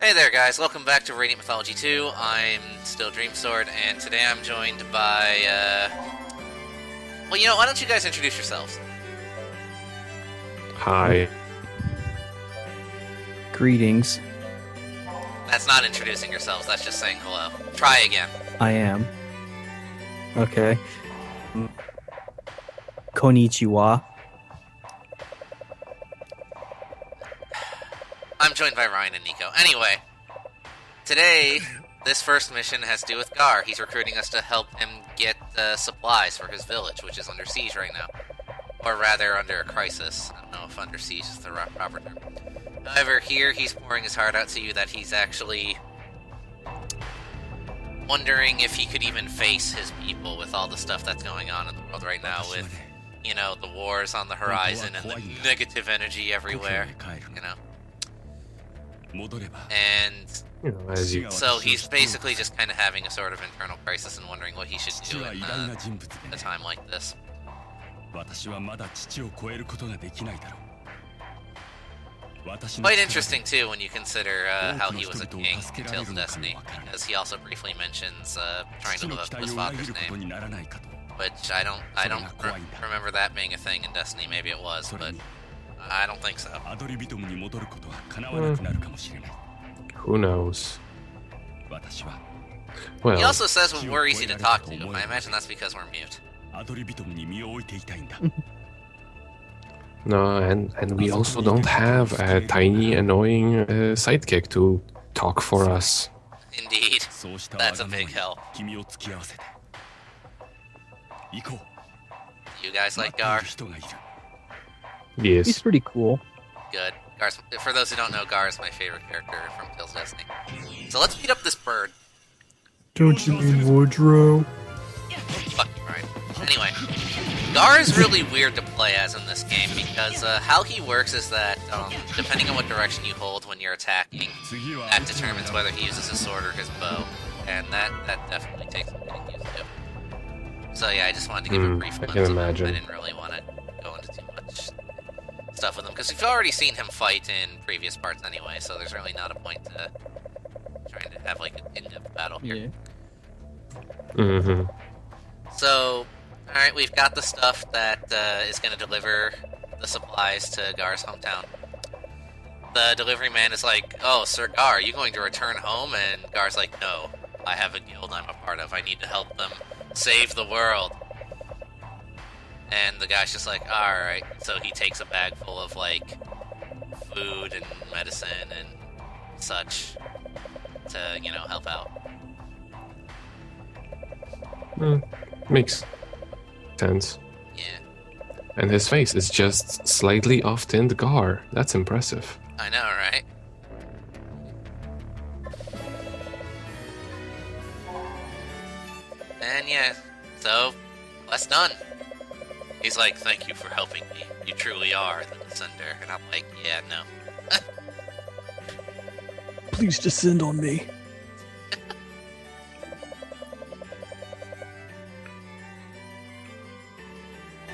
Hey there guys, welcome back to Radiant Mythology 2. I'm still Dreamsword, and today I'm joined by, well, you know, why don't you guys introduce yourselves? Hi. Greetings. That's not introducing yourselves, that's just saying hello. Try again. I am. Okay. Konnichiwa. I'm joined by Ryan and Nico. Anyway, today, this first mission has to do with Gar. He's recruiting us to help him get supplies for his village, which is under siege right now. Or rather, under a crisis. I don't know if under siege is the proper term. However, here he's pouring his heart out to you that he's actually wondering if he could even face his people with all the stuff that's going on in the world right now with, you know, the wars on the horizon and the negative energy everywhere, you know. And so he's basically just kind of having a sort of internal crisis and wondering what he should do in a time like this. Quite interesting too when you consider how he was a king in Tales of Destiny, because he also briefly mentions trying to live up to his father's name, which I don't remember that being a thing in Destiny. Maybe it was, but I don't think so. Who knows? Well, he also says we're easy to talk to. I imagine that's because we're mute. no, and we also don't have a tiny, annoying sidekick to talk for us. Indeed. That's a big help. You guys like Gar? Yes. He's pretty cool. Good. Gar's, for those who don't know, Gar is my favorite character from Tales of Destiny. So let's beat up this bird. Don't you mean Woodrow? Fuck you, Ryan. Anyway, Gar is really weird to play as in this game because how he works is that depending on what direction you hold when you're attacking, that determines whether he uses his sword or his bow, and that definitely takes some getting used to. So yeah, I just wanted to give a brief glimpse of him. I didn't really want to go into too much stuff with him because we've already seen him fight in previous parts anyway, so there's really not a point to trying to have like an in-depth battle here. Yeah. Mm-hmm. So, alright, we've got the stuff that is going to deliver the supplies to Gar's hometown. The delivery man is like, "Oh, Sir Gar, are you going to return home?" And Gar's like, "No, I have a guild I'm a part of. I need to help them save the world." And the guy's just like, "Alright." So he takes a bag full of, like, food and medicine and such to, you know, help out. Makes sense. Yeah. And his face is just slightly off-tinned Gar. That's impressive. I know, right? And yeah, so, quest done. He's like, "Thank you for helping me. You truly are the descender." And I'm like, "Yeah, no." Please descend on me.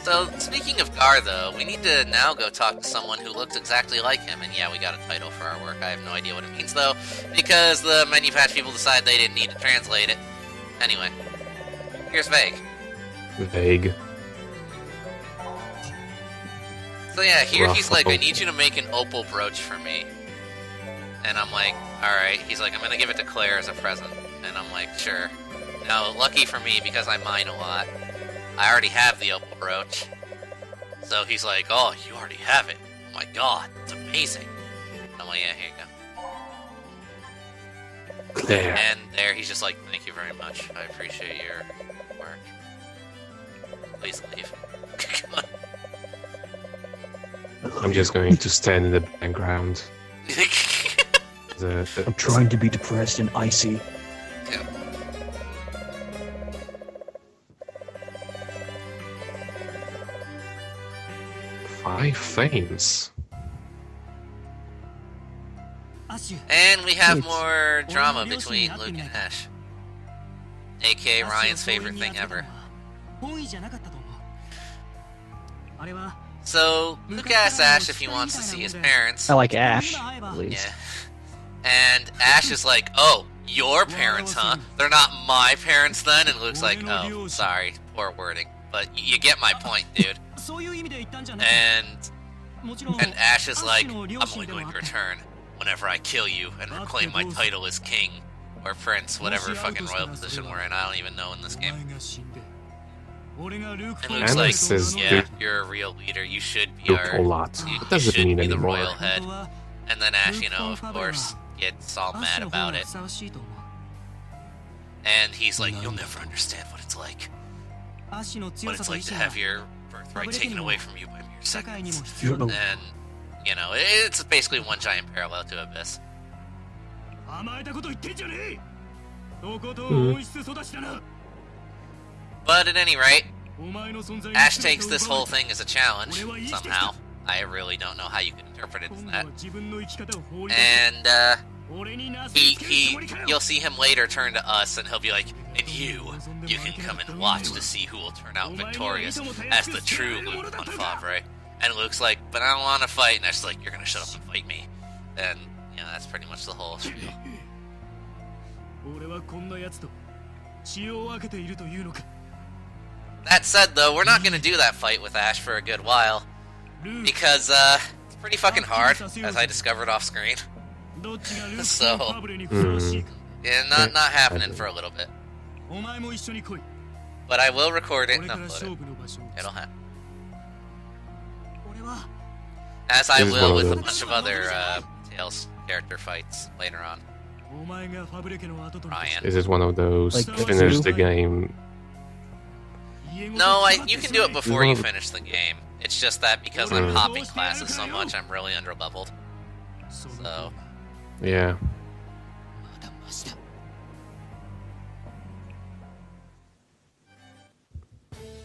So, speaking of Gar, though, we need to now go talk to someone who looks exactly like him. And yeah, we got a title for our work. I have no idea what it means, though, because the menu patch people decided they didn't need to translate it. Anyway, here's Vague. Vague. So yeah, here he's like, "I need you to make an opal brooch for me." And I'm like, "Alright." He's like, "I'm gonna give it to Claire as a present." And I'm like, "Sure." Now, lucky for me, because I mine a lot, I already have the opal brooch. So he's like, "Oh, you already have it? Oh my god, it's amazing." And I'm like, "Yeah, here you go." Claire. And there he's just like, "Thank you very much. I appreciate your work. Please leave." I'm just going to stand in the background. I'm trying to be depressed and icy. Yeah. Five flames. And we have more drama between Luke and Ash. aka Ryan's favorite thing ever. So, Luke asks Ash if he wants to see his parents. I like Ash, at least. Yeah. And Ash is like, oh, your parents, huh? They're not my parents then? And Luke's like, oh, sorry, poor wording. But you get my point, dude. And Ash is like, I'm only going to return whenever I kill you and reclaim my title as king. Or prince, whatever fucking royal position we're in. I don't even know in this game. And Luke's like, yeah, you're a real leader. You should be a lot. It doesn't should mean be the anymore. royal head. And then Ash, you know, of course, gets all mad about it. And he's like, you'll never understand what it's like. What it's like to have your birthright taken away from you by mere seconds. And, you know, it's basically one giant parallel to Abyss. But at any rate, Ash takes this whole thing as a challenge, somehow. I really don't know how you can interpret it as that. And, you'll see him later turn to us, and he'll be like, and you can come and watch to see who will turn out victorious as the true Luke Monfavre. And Luke's like, but I don't want to fight, and Ash's like, you're gonna shut up and fight me. And, you know, that's pretty much the whole spiel. That said, though, we're not gonna do that fight with Ash for a good while, because, it's pretty fucking hard, as I discovered off screen. So, yeah, not happening for a little bit. But I will record it and upload it. It'll happen. As I will with a bunch of other, Tails character fights later on. Ryan. Is it one of those Like finish the Goku? game? No, you can do it before you finish the game. It's just that because I'm hopping classes so much, I'm really underleveled. So, Yeah.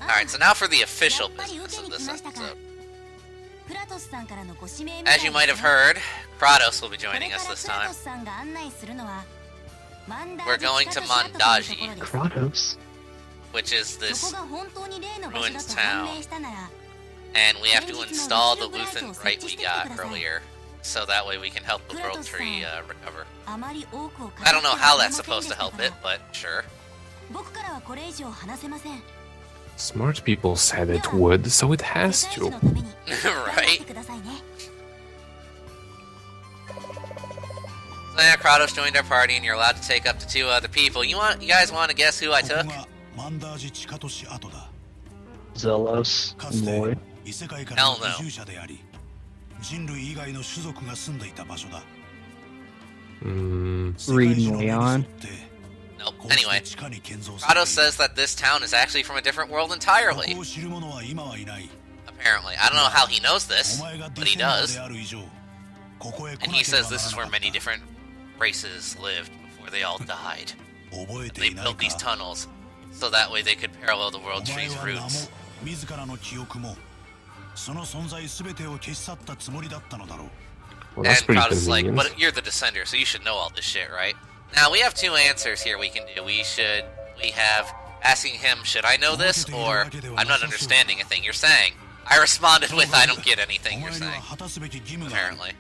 alright, so now for the official business of this episode. As you might have heard, Kratos will be joining us this time. We're going to Mandaji, Kratos. which is this ruined town, and we have to install the Luthen Right we got earlier, so that way we can help the World Tree recover. I don't know how that's supposed to help it, but sure. Smart people said it would, so it has to. Right? So yeah, Kratos joined our party, and you're allowed to take up to 2 other people. You guys want to guess who I took? Zealous, Lloyd. Hell no. Reed and Leon. Nope. Anyway, Kratos says that this town is actually from a different world entirely. Apparently. I don't know how he knows this, but he does. And he says this is where many different races lived before they all died. And they built these tunnels, so that way they could parallel the World Tree's roots. Well, that's And pretty Kratos is like, convenient. but you're the Descender, so you should know all this shit, right? Now, we have 2 answers here we can do. We have asking him, should I know this? Or, I'm not understanding a thing you're saying. I responded with, I don't get anything you're saying. Apparently.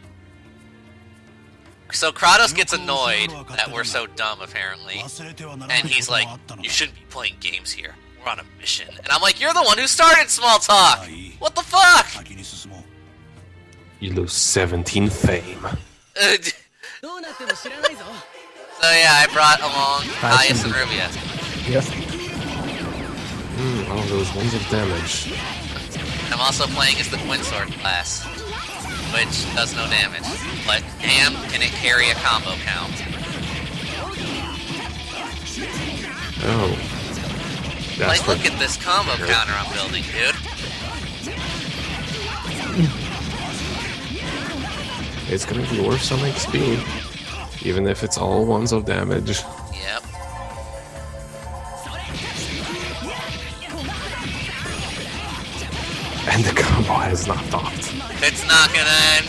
So Kratos gets annoyed that we're so dumb, apparently. And he's like, you shouldn't be playing games here. We're on a mission. And I'm like, you're the one who started small talk! What the fuck? You lose 17 fame. So yeah, I brought along Caius and Rubia. Yes. All those ones of damage. I'm also playing as the Twin Sword class, which does no damage. But damn, can it carry a combo count? Oh. That's Like, look at this combo counter I'm building, dude. It's gonna be worth some XP. Even if it's all ones of damage. Yep. And the combo has not docked. It's not gonna end.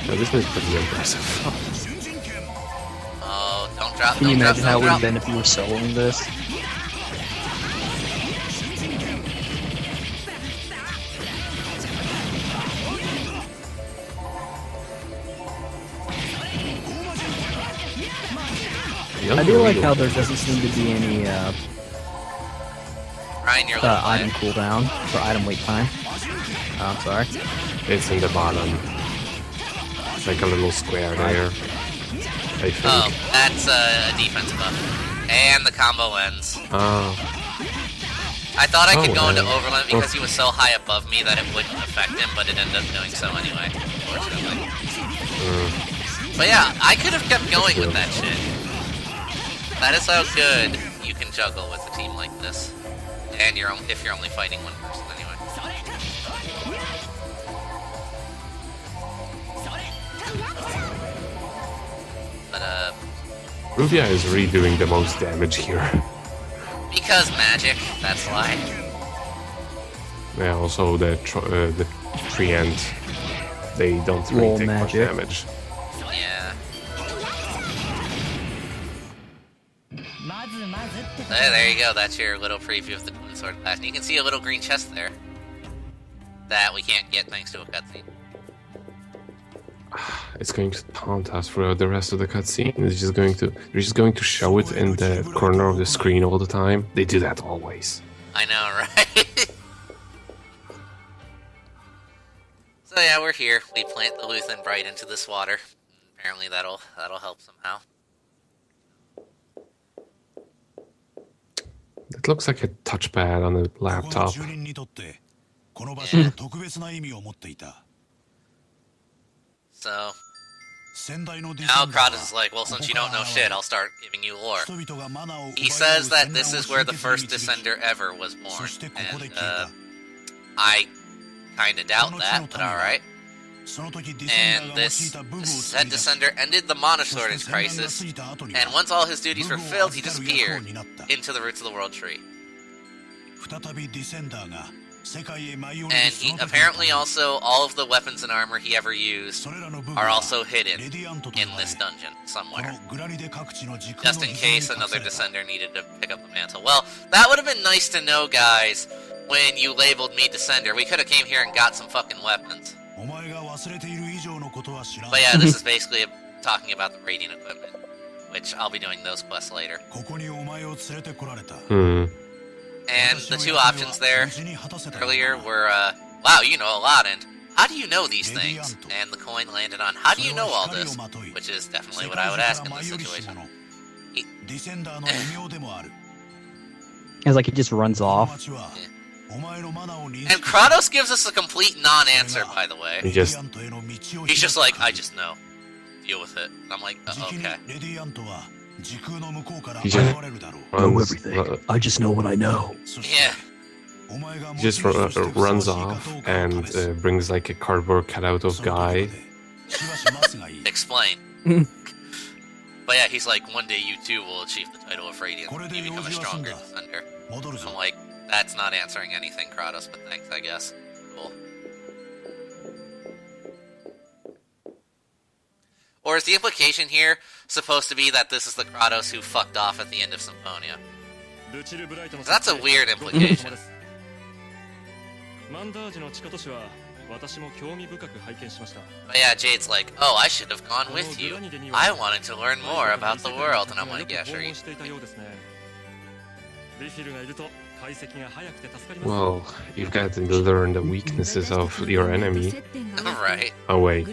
Now, this is pretty impressive. Oh, don't drop, Can you don't drop, imagine how it don't would have drop. been if you were soloing this? I do like how there doesn't seem to be any Ryan, you're item cooldown for item wait time. Oh, I'm sorry. It's in the bottom. It's like a little square there. I think. Oh, that's a defense buff. And the combo ends. Oh. I thought I could go into Overland because he was so high above me that it wouldn't affect him, but it ended up doing so anyway, unfortunately. But yeah, I could have kept going with that shit. That is how good you can juggle with a team like this. And if you're only fighting one person anyway. But Rubia is really doing the most damage here. because magic, that's why. Yeah, also the Treant, they don't really take much damage. Yeah. There you go, that's your little preview of the Twin Sword class. And you can see a little green chest there. That we can't get thanks to a cutscene. It's going to taunt us throughout the rest of the cutscene. They're just going to show it in the corner of the screen all the time. They do that always. I know, right? So yeah, we're here. We plant the Luthen Bright into this water. Apparently that'll help somehow. It looks like a touchpad on a laptop. Yeah. So now Kratos is like, well, since you don't know shit, I'll start giving you lore. He says that this is where the first Descender ever was born, and I kinda doubt that, but alright. And this said Descender ended the Mana Shortage crisis, and once all his duties were filled, he disappeared into the roots of the World Tree. And he apparently also, all of the weapons and armor he ever used are also hidden in this dungeon somewhere. Just in case another Descender needed to pick up the mantle. Well, that would have been nice to know, guys, when you labeled me Descender. We could have came here and got some fucking weapons. But yeah, this is basically talking about the Radiant equipment, which I'll be doing those quests later. And the two options there earlier were, wow, you know a lot, and how do you know these things? And the coin landed on, how do you know all this? Which is definitely what I would ask in this situation. It's like he just runs off. Yeah. And Kratos gives us a complete non-answer, by the way. He's just like, I just know. Deal with it. And I'm like, okay. He just Know everything. I just know what I know. Yeah. He just runs off and brings like a cardboard cutout of Guy. Explain. But yeah, he's like, one day you too will achieve the title of Radiant. You become a stronger Descender. I'm like, that's not answering anything, Kratos, but thanks, I guess. Cool. Or is the implication here supposed to be that this is the Kratos who fucked off at the end of Symphonia? That's a weird implication. But yeah, Jade's like, oh, I should have gone with you. I wanted to learn more about the world. And I'm like, yeah, sure. Well, you've got to learn the weaknesses of your enemy. Right. Oh wait.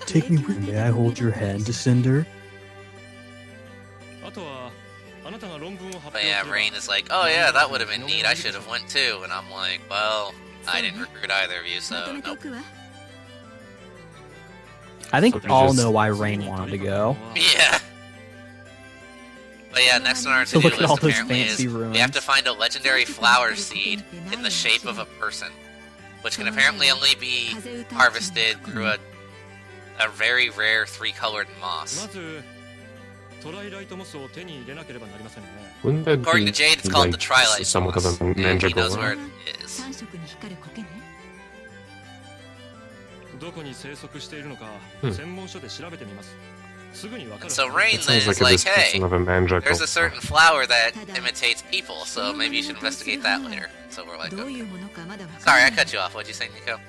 Take me with me. I hold your hand, Descender. But yeah, Rain is like, oh yeah, that would have been neat. I should have went too. And I'm like, well, I didn't recruit either of you, so nope. I think we all know why Rain wanted to go. Yeah. But yeah, next on our to-do list apparently is we have to find a legendary flower seed in the shape of a person, which can apparently only be harvested through a very rare 3-colored moss. Wouldn't that According be to Jade, it's called like the Twilight somewhat moss, of a and he knows where mandragora? it is. And so Rain That then sounds like is a like, hey, description of a mandragora. there's a certain flower that imitates people, so maybe you should investigate that later. So we're like, okay. Sorry, I cut you off. What'd you say, Nico?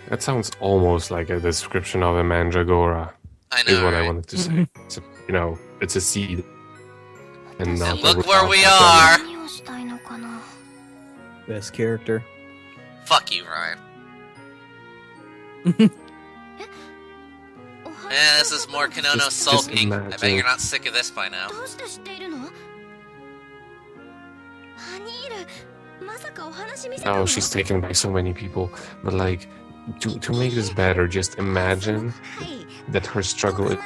That sounds almost like a description of a mandragora. I Is know, what I right? wanted to say. you know, it's a seed. And And look where we are! Best character. Fuck you, Ryan. This is more Kanono Just sulking. I bet imagine. you're not sick of this by now. Oh, she's taken by so many people. But like, to make this better, just imagine that her struggle is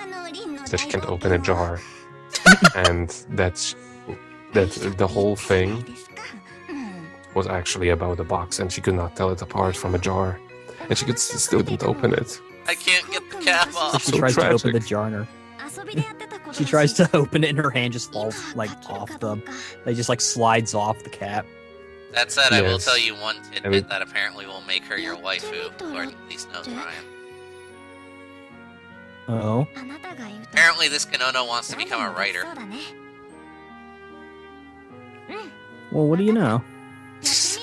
that she can't open a jar, and that the whole thing was actually about a box, and she could not tell it apart from a jar, and she could still didn't open it. I can't get the cap off. She So tries to open the tragic. jar. She tries to open it, and her hand just falls like off the. It just like slides off the cap. That said, I will Yes. tell you one tidbit And it- that apparently will make her your waifu, according to these notes, Ryan. Oh. Apparently this Kanono wants to become a writer. Well, what do you know? Is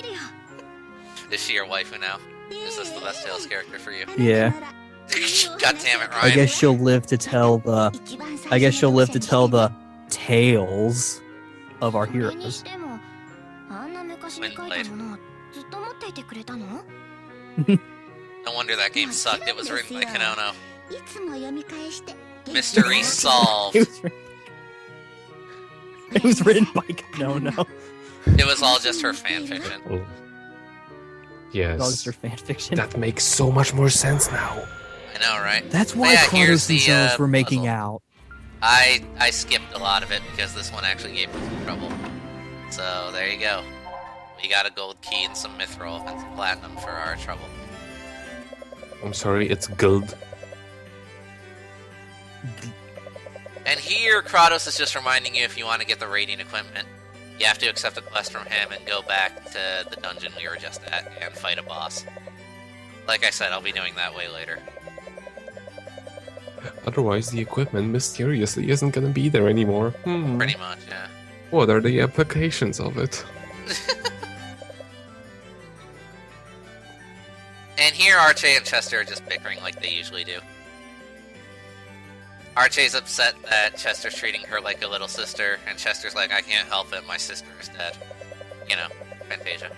she your waifu now? Is this the best Tales character for you? Yeah. God damn it, Ryan. I guess she'll live to tell the. I guess she'll live to tell the tales of our heroes. When played. No wonder that game sucked. It was written by Kanono. Mystery solved. It was written by Kanono. It was all just her fanfiction. Oh. That was Yes, her fanfiction. that makes so much more sense now. I know, right? That's why Yeah, here's Kratos the, themselves were making puzzle. out. I skipped a lot of it because this one actually gave me some trouble. So there you go. We got a gold key and some mithril and some platinum for our trouble. I'm sorry, it's gold. And here, Kratos is just reminding you if you want to get the raiding equipment, you have to accept a quest from him and go back to the dungeon we were just at and fight a boss. Like I said, I'll be doing that way later. Otherwise, the equipment mysteriously isn't gonna be there anymore. Pretty much, yeah. What are the applications of it? And here, Arche and Chester are just bickering like they usually do. Arche's upset that Chester's treating her like a little sister, and Chester's like, I can't help it, my sister is dead. You know, Fantasia.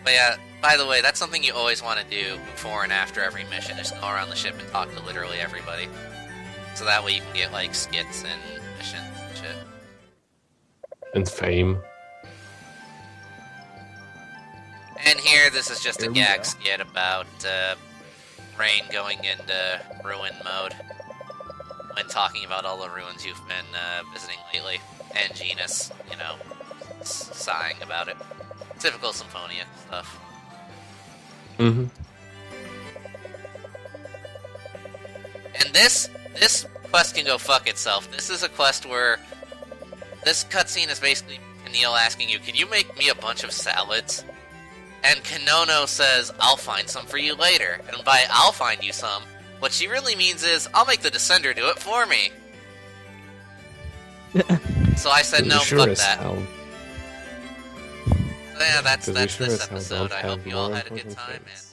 But yeah, by the way, that's something you always want to do before and after every mission, is go around the ship and talk to literally everybody. So that way you can get, like, skits and missions and shit. And fame. And here, this is just a Here we gag go. skit about Rain going into ruin mode when talking about all the ruins you've been visiting lately. And Genus, you know, sighing about it. Typical Symphonia stuff. Mm-hmm. And this quest can go fuck itself. This is a quest where this cutscene is basically Neil asking you, can you make me a bunch of salads? And Kanono says, I'll find some for you later. And by I'll find you some, what she really means is, I'll make the Descender do it for me. So I said, no, sure fuck as that. hell. So yeah, that's Because we sure this as hell episode. don't I hope have you all more had a good important time, things. and